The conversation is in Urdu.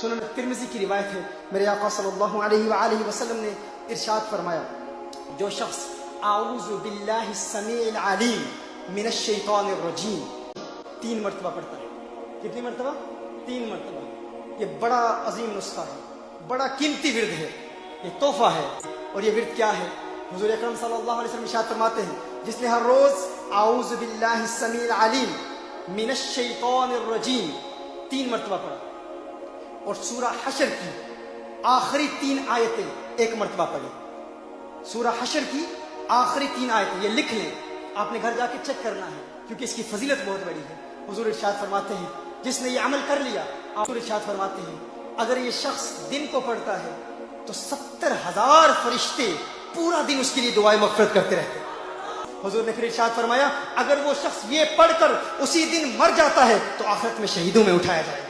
سنن ترمذی کی روایت ہے، میرے آقا صلی اللہ علیہ وآلہ وسلم نے ارشاد فرمایا، جو شخص اعوذ باللہ السمیع العلیم من الشیطان الرجیم 3 مرتبہ پڑھتا ہے. کتنی مرتبہ؟ 3 مرتبہ. یہ بڑا عظیم نسخہ ہے، بڑا قیمتی ورد ہے، یہ تحفہ ہے. اور یہ ورد کیا ہے؟ حضور اکرم صلی اللہ علیہ وسلم ارشاد فرماتے ہیں، جس نے ہر روز اعوذ باللہ السمیع العلیم من الشیطان الرجیم 3 مرتبہ پڑھا اور سورہ حشر کی آخری 3 آیتیں 1 مرتبہ پڑھی. سورہ حشر کی آخری 3 آیتیں یہ لکھ لیں، آپ نے گھر جا کے چیک کرنا ہے کیونکہ اس کی فضیلت بہت بڑی ہے. حضور ارشاد فرماتے ہیں، جس نے یہ عمل کر لیا، حضور ارشاد فرماتے ہیں اگر یہ شخص دن کو پڑھتا ہے تو 70,000 فرشتے پورا دن اس کے لیے دعائیں مغفرت کرتے رہتے ہیں. حضور نے پھر ارشاد فرمایا، اگر وہ شخص یہ پڑھ کر اسی دن مر جاتا ہے تو آخرت میں شہیدوں میں اٹھایا جائے گا.